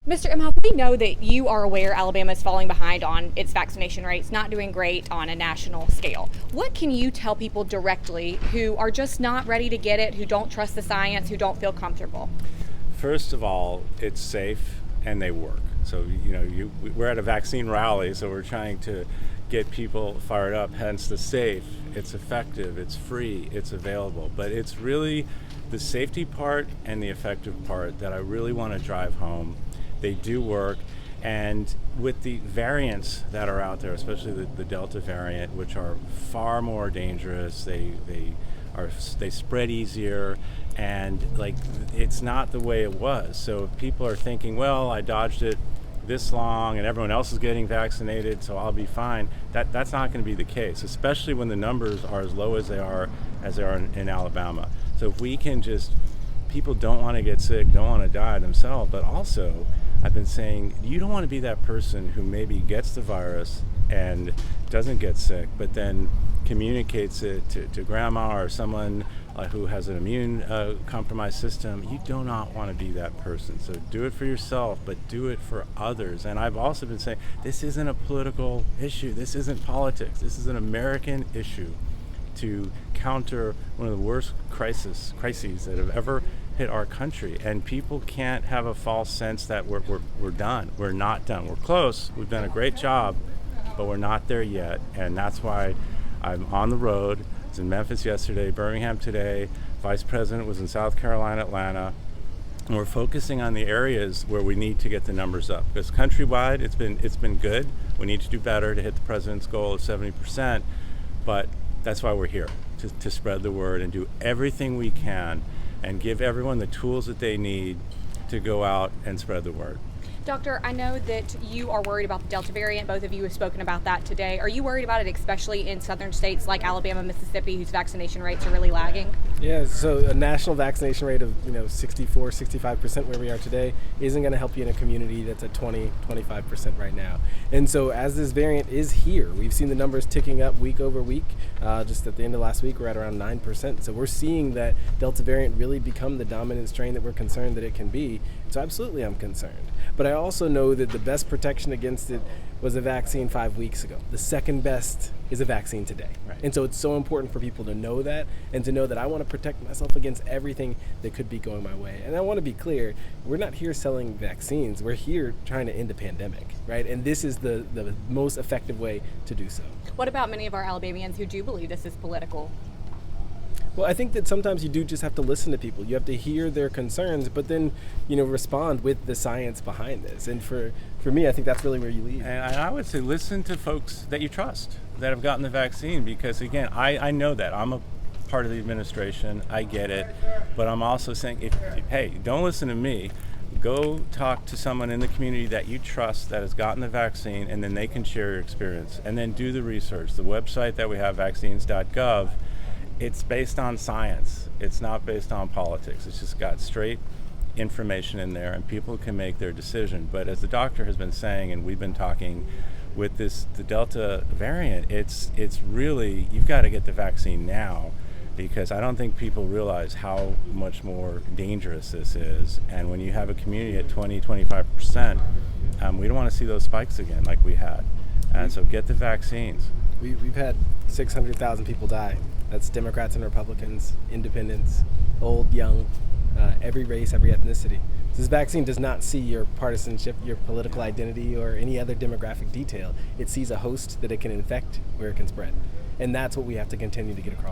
Mr. Emhoff, we know that you are aware Alabama is falling behind on its vaccination rates, not doing great on a national scale. What can you tell people directly who are just not ready to get it, who don't trust the science, who don't feel comfortable? First of all, it's safe and they work. So, we're at a vaccine rally, so we're trying to get people fired up, hence the safe. It's effective, it's free, it's available. But it's really the safety part and the effective part that I really want to drive home. They do work, and with the variants that are out there, especially the Delta variant, which are far more dangerous, they spread easier, and it's not the way it was. So if people are thinking, well, I dodged it this long and everyone else is getting vaccinated, so I'll be fine, that's not going to be the case, especially when the numbers are as low as they are in Alabama. So if we can people don't want to get sick, don't want to die themselves, but also I've been saying you don't want to be that person who maybe gets the virus and doesn't get sick, but then communicates it to grandma or someone who has an immune compromised system. You do not want to be that person. So do it for yourself, but do it for others. And I've also been saying this isn't a political issue. This isn't politics. This is an American issue to counter one of the worst crises that have ever hit our country. And people can't have a false sense that we're done. We're not done. We're close. We've done a great job, but we're not there yet. And that's why I'm on the road. I was in Memphis yesterday, Birmingham today. Vice President was in South Carolina, Atlanta. And we're focusing on the areas where we need to get the numbers up. Because countrywide, it's been good. We need to do better to hit the president's goal of 70%. But that's why we're here, to spread the word and do everything we can and give everyone the tools that they need to go out and spread the word. Doctor, I know that you are worried about the Delta variant. Both of you have spoken about that today. Are you worried about it, especially in southern states like Alabama, Mississippi, whose vaccination rates are really lagging? Yeah, so a national vaccination rate of 64, 65% where we are today isn't going to help you in a community that's at 20, 25% right now. And so as this variant is here, we've seen the numbers ticking up week over week. Just at the end of last week, we're at around 9%. So we're seeing that Delta variant really become the dominant strain that we're concerned that it can be. So absolutely I'm concerned. But I also know that the best protection against it was a vaccine 5 weeks ago. The second best is a vaccine today. Right. And so it's so important for people to know that and to know that I want to protect myself against everything that could be going my way. And I want to be clear, we're not here selling vaccines. We're here trying to end a pandemic, right? And this is the most effective way to do so. What about many of our Alabamians who do believe this is political? Well, I think that sometimes you do just have to listen to people. You have to hear their concerns, but then, respond with the science behind this. And for me, I think that's really where you lead. And I would say listen to folks that you trust that have gotten the vaccine, because again, I know that. I'm a part of the administration. I get it. But I'm also saying, hey, don't listen to me. Go talk to someone in the community that you trust that has gotten the vaccine, and then they can share your experience. And then do the research. The website that we have, vaccines.gov, it's based on science. It's not based on politics. It's just got straight information in there, and people can make their decision. But as the doctor has been saying, and we've been talking with the Delta variant, it's really, you've got to get the vaccine now, because I don't think people realize how much more dangerous this is. And when you have a community at 20, 25%, we don't want to see those spikes again like we had. And so get the vaccines. We've had 600,000 people die. That's Democrats and Republicans, independents, old, young, every race, every ethnicity. This vaccine does not see your partisanship, your political identity, or any other demographic detail. It sees a host that it can infect, where it can spread. And that's what we have to continue to get across.